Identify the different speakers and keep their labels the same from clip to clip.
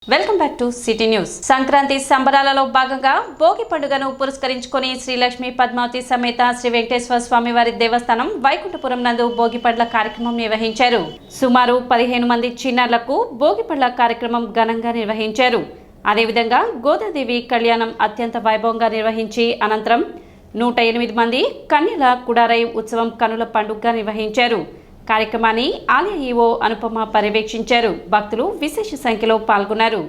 Speaker 1: Welcome back to city news. Sankranti సంబరాలలో భాగంగా భోగి పండుగను పురస్కరించుకొని శ్రీ లక్ష్మీ పద్మావతి సమేత శ్రీ వెంకటేశ్వర స్వామి వారి దేవస్థానం వైకుంఠపురం నందు భోగి పండ్ల కార్యక్రమం నిర్వహించారు. సుమారు 15 మంది చిన్నారులకు భోగి పండ్ల కార్యక్రమం ఘనంగా నిర్వహించారు. అదేవిధంగా గోదాదేవి కళ్యాణం అత్యంత వైభవంగా నిర్వహించి అనంతరం 108 మంది కన్యల కుడారై ఉత్సవం కనుల పండుగగా నిర్వహించారు. కార్యక్రమాన్ని ఆలయ ఈవో అనుపమ పర్యవేక్షించారు. భక్తులు విశేష సంఖ్యలో పాల్గొన్నారు.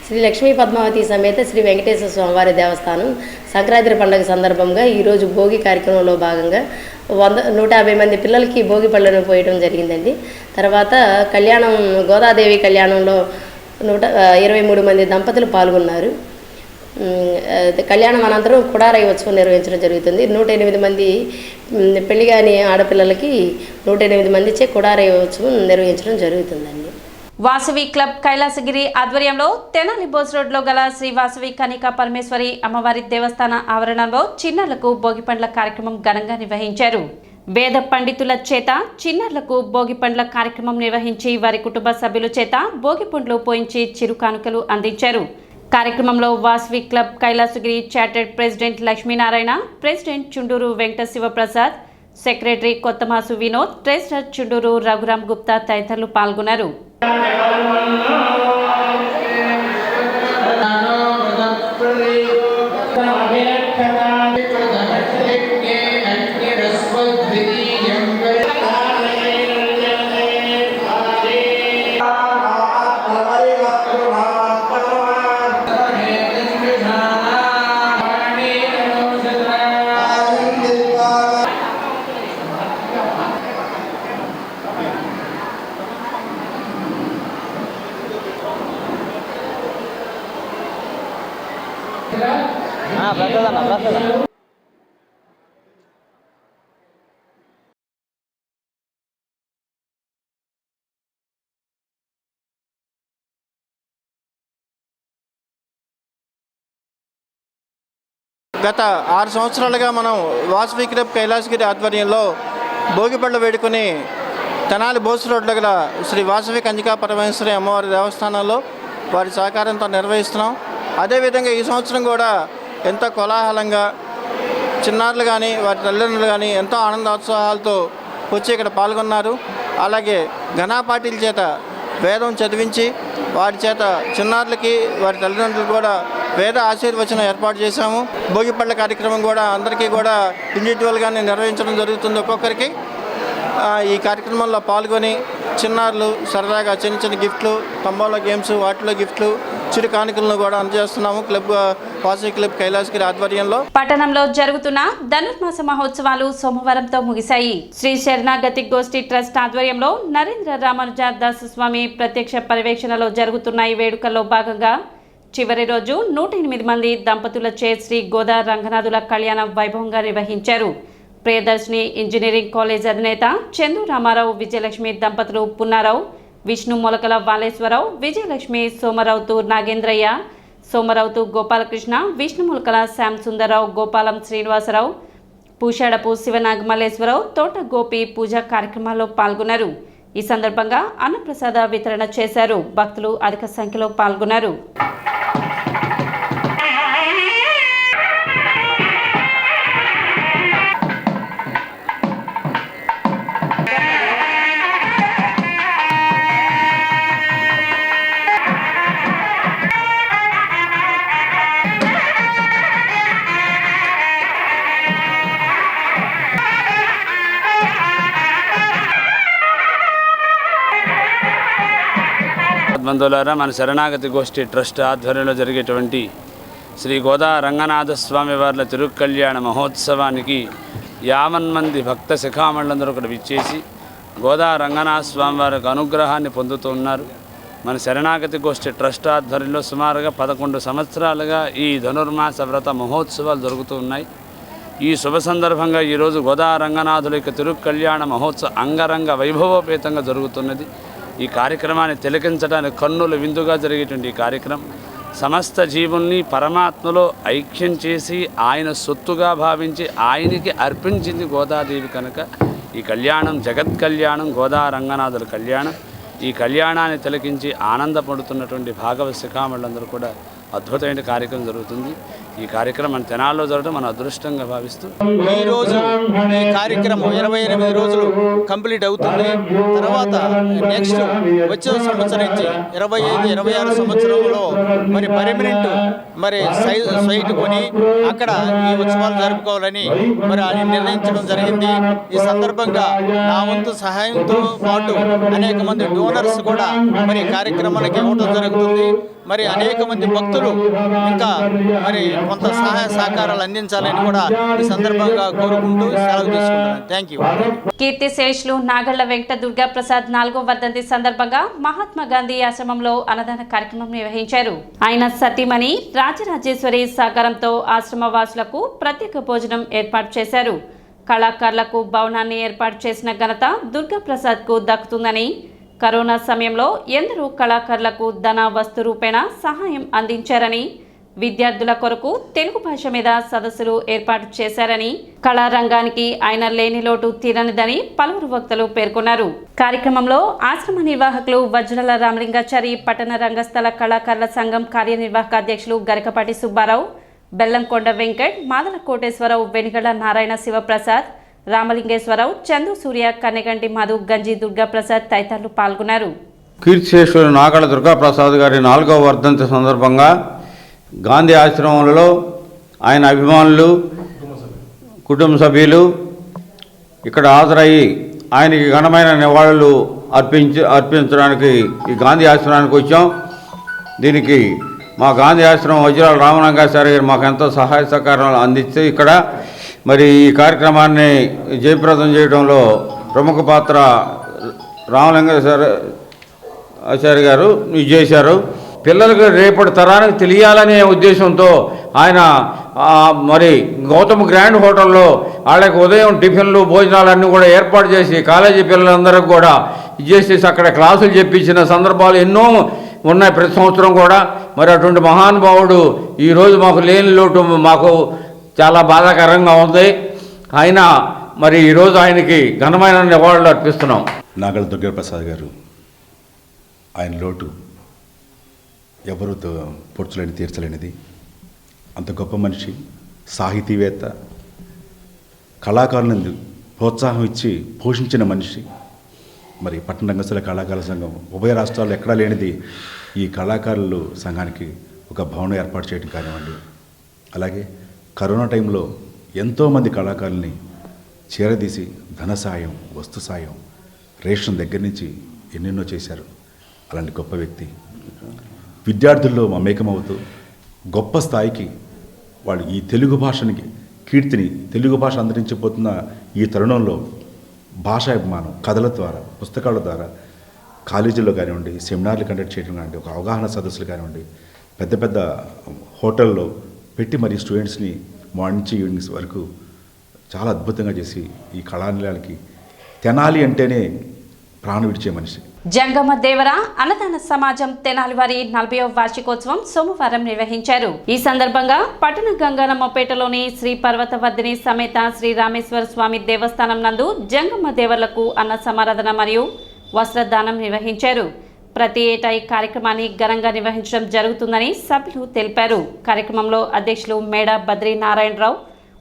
Speaker 2: శ్రీ లక్ష్మీ పద్మావతి సమేత శ్రీ వెంకటేశ్వర స్వామివారి దేవస్థానం సంక్రాంతి పండుగ సందర్భంగా ఈరోజు భోగి కార్యక్రమంలో భాగంగా 150 మంది పిల్లలకి భోగి పళ్ళను పోయడం జరిగిందండి. తర్వాత కళ్యాణం గోదాదేవి కళ్యాణంలో 123 మంది దంపతులు పాల్గొన్నారు. కళ్యాణం అనంతరం కుడారై ఉత్సవం నిర్వహించడం జరుగుతుంది. 108 మంది పెళ్లి కాని ఆడపిల్లలకి 108 మందిచే కుడారై ఉత్సవం నిర్వహించడం జరుగుతుందండి.
Speaker 1: వాసవి క్లబ్ కైలాసగిరి ఆధ్వర్యంలో తెనాలి బోస్ రోడ్లో గల శ్రీ వాసవి కనికా పరమేశ్వరి అమ్మవారి దేవస్థాన ఆవరణలో చిన్నారులకు భోగి పండ్ల కార్యక్రమం ఘనంగా నిర్వహించారు. వేద పండితుల చేత చిన్నారులకు భోగి పండ్ల కార్యక్రమం నిర్వహించి వారి కుటుంబ సభ్యుల చేత భోగి పండ్లు పోయించి చిరు కానుకలు అందించారు. కార్యక్రమంలో Vasavi club Kailasagiri chartered president Lakshminarayana, president Chunduru Venkata Sivaprasad, secretary Kottamasu Vinod, treasurer Chunduru Raghuram Gupta తదితరులు పాల్గొన్నారు.
Speaker 3: గత 6 సంవత్సరాలుగా మనం వాసవి క్లబ్ కైలాసగిరి ఆధ్వర్యంలో భోగిపళ్ళు వేడుకొని తెనాలి బోస్ రోడ్లో గల శ్రీ వాసవి కన్యకా పరమేశ్వరి అమ్మవారి దేవస్థానంలో వారి సహకారంతో నిర్వహిస్తున్నాం. అదేవిధంగా ఈ సంవత్సరం కూడా ఎంతో కోలాహలంగా చిన్నారులు కానీ వారి తల్లిదండ్రులు కానీ ఎంతో ఆనందోత్సాహాలతో వచ్చి ఇక్కడ పాల్గొన్నారు. అలాగే ఘనాపాటీల చేత వేదం చదివించి వారి చేత చిన్నారులకి వారి తల్లిదండ్రులు కూడా వేద ఆశీర్వచనం ఏర్పాటు చేశాము. భోగిపళ్ళ కార్యక్రమం కూడా అందరికీ కూడా ఇండివిజువల్గానే నిర్వహించడం జరుగుతుంది. ఒక్కొక్కరికి ఈ కార్యక్రమంలో పాల్గొని చిన్నారులు సరదాగా చిన్న చిన్న గిఫ్ట్లు, తంబాలో గేమ్స్ వాటిలో గిఫ్ట్లు, చిరు కానుకలను కూడా అందజేస్తున్నాము. వాసవి క్లబ్ కైలాసగిరి ఆధ్వర్యంలో
Speaker 1: పట్టణంలో జరుగుతున్న ధనుర్మాస మహోత్సవాలు సోమవారంతో ముగిశాయి. శ్రీ శరణాగతి గోష్ఠి ట్రస్ట్ ఆధ్వర్యంలో నరేంద్ర రామానుజదాస్ స్వామి ప్రత్యక్ష పర్యవేక్షణలో జరుగుతున్న ఈ వేడుకల్లో భాగంగా చివరి రోజు 108 మంది దంపతులచే శ్రీ గోదా రంగనాథుల కళ్యాణం వైభవంగా నిర్వహించారు. ప్రియదర్శిని ఇంజనీరింగ్ కాలేజ్ అధినేత చందు రామారావు, విజయలక్ష్మి దంపతులు పున్నారావు, విష్ణు మొలకల వాలేశ్వరరావు, విజయలక్ష్మి సోమరావుతు నాగేంద్రయ్య, సోమరావుతు గోపాలకృష్ణ, విష్ణు మొలకల శ్యామ్ సుందరరావు, గోపాలం శ్రీనివాసరావు, పూషాడపు శివనాగమల్లేశ్వరరావు, తోట గోపి పూజా కార్యక్రమాల్లో పాల్గొన్నారు. ఈ సందర్భంగా అన్నప్రసాద వితరణ చేశారు. భక్తులు అధిక సంఖ్యలో పాల్గొన్నారు.
Speaker 4: బంధువులారా, మన శరణాగతి గోష్ఠి ట్రస్ట్ ఆధ్వర్యంలో జరిగేటువంటి శ్రీ గోదా రంగనాథ స్వామి వార్ల తిరుకళ్యాణ మహోత్సవానికి 50 మంది భక్త శిఖామణులందరూ ఇక్కడ విచ్చేసి గోదా రంగనాథ స్వామి వారికి అనుగ్రహాన్ని పొందుతూ ఉన్నారు. మన శరణాగతి గోష్ఠి ట్రస్ట్ ఆధ్వర్యంలో సుమారుగా 11 సంవత్సరాలుగా ఈ ధనుర్మాస వ్రత మహోత్సవాలు జరుగుతూ ఉన్నాయి. ఈ శుభ సందర్భంగా ఈరోజు గోదా రంగనాథుల యొక్క తిరుకళ్యాణ మహోత్సవం అంగరంగ వైభవోపేతంగా జరుగుతున్నది. ఈ కార్యక్రమాన్ని తిలకించడానికి కన్నుల విందుగా జరిగేటువంటి ఈ కార్యక్రమం సమస్త జీవుల్ని పరమాత్మలో ఐక్యం చేసి ఆయన సొత్తుగా భావించి ఆయనకి అర్పించింది గోదాదేవి కనుక ఈ కళ్యాణం జగత్ కళ్యాణం, గోదా రంగనాథుల కళ్యాణం. ఈ కళ్యాణాన్ని తిలకించి ఆనందపడుతున్నటువంటి భాగవత శిఖామణులందరూ కూడా అద్భుతమైన కార్యక్రమం జరుగుతుంది. ఈ కార్యక్రమం మన తెనాల్లో జరగడం మన అదృష్టంగా భావిస్తూ
Speaker 5: ఈరోజు ఈ కార్యక్రమం 28 రోజులు కంప్లీట్ అవుతుంది. తర్వాత నెక్స్ట్ వచ్చే సంవత్సరం నుంచి 25-26 సంవత్సరంలో మరి పర్మనెంట్ మరి సైట్ కొని అక్కడ ఈ ఉత్సవాలు జరుపుకోవాలని మరి ఆయన నిర్ణయించడం జరిగింది. ఈ సందర్భంగా నా వంతు సహాయంతో పాటు అనేక మంది డోనర్స్ కూడా మరి కార్యక్రమానికి ఇవ్వడం జరుగుతుంది. మరి అనేక మంది భక్తులు ఇంకా మరి కొంత సహాయ సహకారాలు అందించాలని కూడా ఈ సందర్భంగా కోరుకుంటూ సెలవు తీసుకుంటున్నాను. Thank you.
Speaker 1: కీర్తిశేషులు నాగళ్ల వెంకట దుర్గా ప్రసాద్ 4వ వర్ధంతి సందర్భంగా మహాత్మా గాంధీ ఆశ్రమంలో అన్నదాన కార్యక్రమం నిర్వహించారు. ఆయన సతీమణి రాజరాజేశ్వరి సహకారంతో ఆశ్రమ వాసులకు ప్రత్యేక భోజనం ఏర్పాటు చేశారు. కళాకారులకు భవనాన్ని ఏర్పాటు చేసిన ఘనత దుర్గా ప్రసాద్కు దక్కుతుందని, కరోనా సమయంలో ఎందరో కళాకారులకు ధన వస్తు రూపేణ సహాయం అందించారని, విద్యార్థుల కొరకు తెలుగు భాష మీద సదస్సులు ఏర్పాటు చేశారని, కళారంగానికి ఆయన లేని లోటు తీరనిదని పలువురు వక్తలు పేర్కొన్నారు. కార్యక్రమంలో ఆశ్రమ నిర్వాహకులు వజ్రల రామలింగాచారి, పట్టణ రంగస్థల కళాకారుల సంఘం కార్యనిర్వాహక అధ్యక్షులు గరికపాటి సుబ్బారావు, బెల్లంకొండ వెంకట్, మాదల కోటేశ్వరరావు, వెనిగళ్ల నారాయణ శివప్రసాద్, రామలింగేశ్వరరావు, చందు సూర్య, కన్నెగంటి మధు, గంజి దుర్గాప్రసాద్ తదితరులు పాల్గొన్నారు.
Speaker 6: కీర్తిశేషులు నాగళ్ల దుర్గాప్రసాద్ గారి 4వ వర్ధంతి సందర్భంగా గాంధీ ఆశ్రమంలో ఆయన అభిమానులు, కుటుంబ సభ్యులు ఇక్కడ హాజరయ్యి ఆయనకి ఘనమైన నివాళులు అర్పించడానికి ఈ గాంధీ ఆశ్రమానికి వచ్చాం. దీనికి మా గాంధీ ఆశ్రమం వజ్రాల రామలింగాచారి గారు మాకు ఎంతో సహాయ సహకారాలు అందిస్తే ఇక్కడ మరి ఈ కార్యక్రమాన్ని జయప్రదం చేయడంలో ప్రముఖ పాత్ర రామలింగాచారి గారు చేశారు. పిల్లలకు రేపటి తరానికి తెలియాలనే ఉద్దేశంతో ఆయన మరి గౌతమ్ గ్రాండ్ హోటల్లో వాళ్ళకి ఉదయం టిఫిన్లు భోజనాలన్నీ కూడా ఏర్పాటు చేసి కాలేజీ పిల్లలందరికీ కూడా చేసేసి అక్కడ క్లాసులు చెప్పించిన సందర్భాలు ఎన్నో ఉన్నాయి ప్రతి సంవత్సరం కూడా. మరి అటువంటి మహానుభావుడు ఈరోజు మాకు లేని లోటు మాకు చాలా బాధాకరంగా ఉంది. అయినా మరి ఈరోజు ఆయనకి ఘనమైన నివాళులు అర్పిస్తున్నాం.
Speaker 7: నాగళ్ల దుర్గాప్రసాద్ గారు ఆయన లోటు ఎవరు పొడ్చలేని తీర్చలేనిది. అంత గొప్ప మనిషి, సాహితీవేత్త, కళాకారులను ప్రోత్సాహం ఇచ్చి పోషించిన మనిషి. మరి పట్టణ రంగస్థల కళాకారుల సంఘం ఉభయ రాష్ట్రాల్లో ఎక్కడా లేనిది ఈ కళాకారులు సంఘానికి ఒక భవనం ఏర్పాటు చేయడం కానివ్వండి, అలాగే కరోనా టైంలో ఎంతోమంది కళాకారుల్ని చేరదీసి ధన సాయం, వస్తు సాయం, రేషన్ దగ్గర నుంచి ఎన్నెన్నో చేశారు. అలాంటి గొప్ప వ్యక్తి విద్యార్థుల్లో మమేకమవుతూ గొప్ప స్థాయికి వాళ్ళు ఈ తెలుగు భాషనికి కీర్తిని, తెలుగు భాష అందించిపోతున్న ఈ తరుణంలో భాషాభిమానం కథల ద్వారా, పుస్తకాల ద్వారా కాలేజీల్లో కానివ్వండి, సెమినార్లు కండక్ట్ చేయడం కానివ్వండి, ఒక అవగాహన సదస్సులు కానివ్వండి, పెద్ద పెద్ద హోటల్లో పెట్టి మరి స్టూడెంట్స్ని మార్నింగ్ నుంచి ఈవినింగ్స్ వరకు చాలా అద్భుతంగా చేసి ఈ కళానిలయానికి తెనాలి అంటేనే ప్రాణం విడిచే మనిషి.
Speaker 1: జంగమ దేవర అన్నదాన సమాజం తెనాలి వారి 40వ వార్షికోత్సవం సోమవారం నిర్వహించారు. ఈ సందర్భంగా పట్టణ గంగానమ్మపేటలోని శ్రీ పర్వతవర్ధిని సమేత శ్రీ రామేశ్వర స్వామి దేవస్థానం నందు జంగమ దేవర్లకు అన్న సమారాధన మరియు వస్త్రదానం నిర్వహించారు. ప్రతి ఏటా ఈ కార్యక్రమాన్ని ఘనంగా నిర్వహించడం జరుగుతుందని సభ్యులు తెలిపారు. కార్యక్రమంలో అధ్యక్షులు మేడ బద్రీ నారాయణరావు,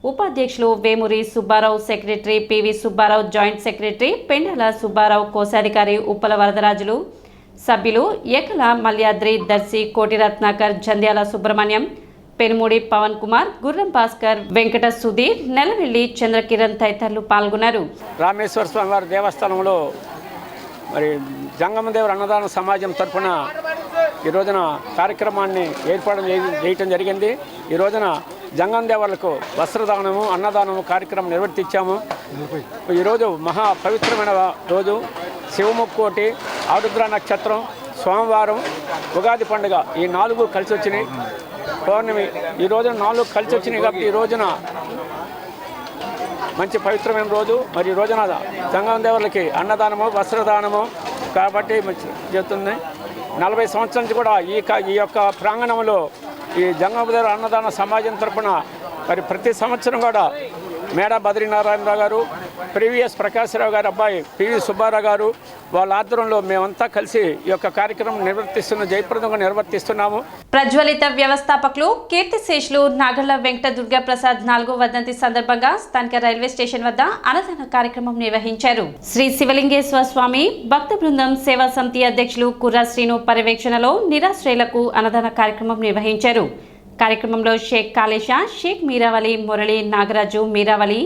Speaker 1: ఉపాధ్యక్షులు Vemuri Subbarao, secretary P V Subbarao, joint secretary Pendala Subbarao, కోశాధికారి ఉప్పల వరదరాజులు, సభ్యులు ఏకల మల్యాద్రి, దర్శి కోటి రత్నాకర్, జంధ్యాల సుబ్రహ్మణ్యం, పెనుమూడి పవన్ కుమార్, గుర్రం భాస్కర్, వెంకట సుధీర్, నెలవెల్లి చంద్రకిరణ్ తదితరులు పాల్గొన్నారు.
Speaker 8: రామేశ్వర స్వామి వారి దేవస్థానంలో మరి జంగమదేవర అన్నదాన సమాజం తరఫున ఈ రోజున కార్యక్రమాన్ని ఏర్పాటు చేయటం జరిగింది. ఈ రోజున జంగమదేవర్లకు వస్త్రదానము, అన్నదానము కార్యక్రమం నిర్వర్తించాము. ఈరోజు మహా పవిత్రమైన రోజు, శివముక్కోటి, ఆరుద్ర నక్షత్రం, సోమవారం, ఉగాది పండుగ ఈ 4 కలిసి వచ్చినాయి. పౌర్ణమి ఈ రోజున 4 కలిసి వచ్చినాయి కాబట్టి ఈ రోజున మంచి పవిత్రమైన రోజు. మరి ఈ రోజున జంగం దేవుళ్ళకి అన్నదానము వస్త్రదానము కాబట్టి చెప్తుంది. 40 సంవత్సరాల నుంచి కూడా ఈ యొక్క ప్రాంగణంలో ఈ జంగం దేవుళ్ళ అన్నదాన సమాజం తరపున మరి ప్రతి సంవత్సరం కూడా మేడా బద్రీనారాయణరావు గారు, ప్రీవియస్ ప్రకాశ్రావు గారు అబ్బాయి పివి సుబ్బారావు గారు వాళ్ళ ఆధ్వర్యంలో మేమంతా కలిసి ఈ యొక్క కార్యక్రమం జయప్రదంగా నిర్వర్తిస్తున్నాము.
Speaker 1: ప్రజ్వలిత వ్యవస్థాపకులు కీర్తిశేషులు నాగళ్ల వెంకట దుర్గా ప్రసాద్ 4వ వర్ధంతి సందర్భంగా స్థానిక రైల్వే స్టేషన్ వద్ద అన్నదాన కార్యక్రమం నిర్వహించారు. శ్రీ శివలింగేశ్వర స్వామి భక్త బృందం సేవా సమితి అధ్యక్షులు కుర్రా శ్రీను పర్యవేక్షణలో నిరాశ్రయులకు అన్నదాన కార్యక్రమం నిర్వహించారు. కార్యక్రమంలో షేక్ కాళేశ, షేక్ మీరావలి, మురళి, నాగరాజు, మీరావలి,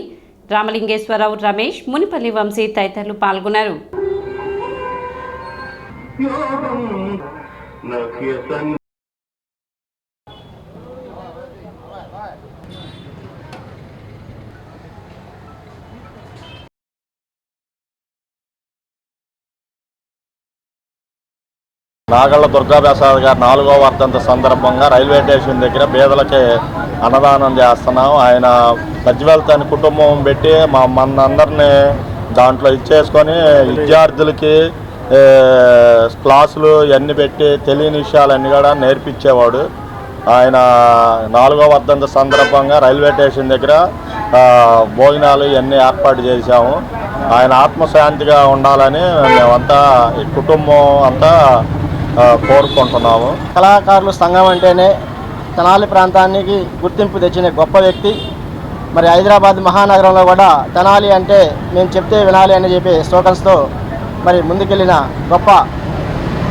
Speaker 1: రామలింగేశ్వరరావు, రమేష్, మునిపల్లి వంశీ తదితరులు పాల్గొన్నారు.
Speaker 9: నాగళ్ల దుర్గాప్రసాద్ గారు 4వ వర్ధంతి సందర్భంగా రైల్వే స్టేషన్ దగ్గర పేదలకి అన్నదానం చేస్తున్నాం. ఆయన ప్రజ్వలిత కుటుంబం పెట్టి మనందరినీ దాంట్లో ఇచ్చేసుకొని విద్యార్థులకి క్లాసులు ఇవన్నీ పెట్టి తెలియని విషయాలన్నీ కూడా నేర్పించేవాడు. ఆయన 4వ వర్ధంతి సందర్భంగా రైల్వే స్టేషన్ దగ్గర భోజనాలు ఇవన్నీ ఏర్పాటు చేశాము. ఆయన ఆత్మశాంతిగా ఉండాలని మేమంతా ఈ కుటుంబం అంతా కోరుకుంటున్నాము.
Speaker 5: కళాకారుల సంఘం అంటేనే తెనాలి ప్రాంతానికి గుర్తింపు తెచ్చిన గొప్ప వ్యక్తి. మరి హైదరాబాద్ మహానగరంలో కూడా తెనాలి అంటే మేము చెప్తే వినాలి అని చెప్పి స్లోగన్స్తో మరి ముందుకెళ్ళిన గొప్ప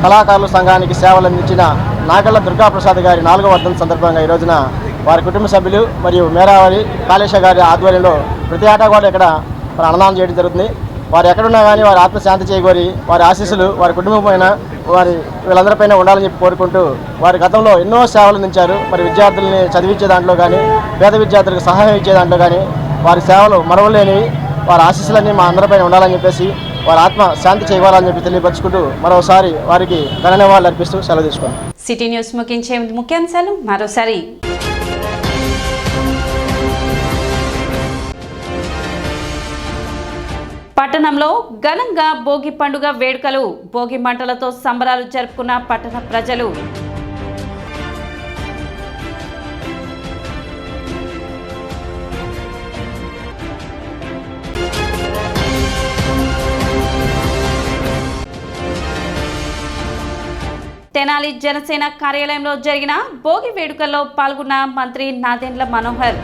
Speaker 5: కళాకారుల సంఘానికి సేవలు అందించిన నాగళ్ల దుర్గాప్రసాద్ గారి 4వ వర్ధంతి సందర్భంగా ఈ రోజున వారి కుటుంబ సభ్యులు మరియు మేరావళి కాళేశ గారి ఆధ్వర్యంలో ప్రతి ఏటా కూడా ఇక్కడ మరి అన్నదానం చేయడం జరుగుతుంది. వారు ఎక్కడున్నా కానీ వారి ఆత్మశాంతి చేకూరి వారి ఆశీస్సులు వారి కుటుంబం పైన వారి వీళ్ళందరిపైన ఉండాలని చెప్పి కోరుకుంటూ వారి గతంలో ఎన్నో సేవలు అందించారు. మరి విద్యార్థుల్ని చదివించే దాంట్లో కానీ పేద విద్యార్థులకు సహాయం ఇచ్చే దాంట్లో కానీ వారి సేవలు మరవలేనివి. వారి ఆశీస్సులన్నీ మా అందరిపైన ఉండాలని చెప్పేసి వారి ఆత్మ శాంతి చేయాలని చెప్పి తెలియపరుచుకుంటూ మరోసారి వారికి ధన్యవాదాలు అర్పిస్తూ సెలవు తీసుకున్నాం.
Speaker 1: సిటీ న్యూస్ ముగించే ముఖ్యాంశాలు మరోసారి. పట్టణంలో ఘనంగా భోగి పండుగ వేడుకలు, భోగి మంటలతో సంబరాలు జరుపుకున్న పట్టణ ప్రజలు. తెనాలి జనసేన కార్యాలయంలో జరిగిన భోగి వేడుకల్లో పాల్గొన్న మంత్రి నాదెండ్ల మనోహర్.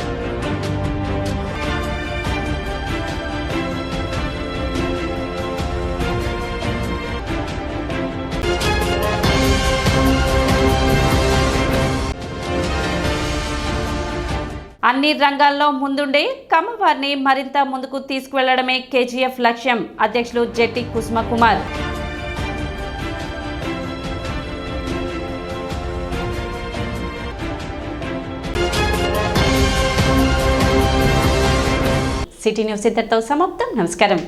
Speaker 1: అన్ని రంగాల్లో ముందుండే కమ్మవారిని మరింత ముందుకు తీసుకువెళ్లడమే కేజీఎఫ్ లక్ష్యం. అధ్యక్షులు జెట్టి కుసుమకుమార్. సిటీ న్యూస్ ఇంతటితో సమాప్తం. నమస్కారం.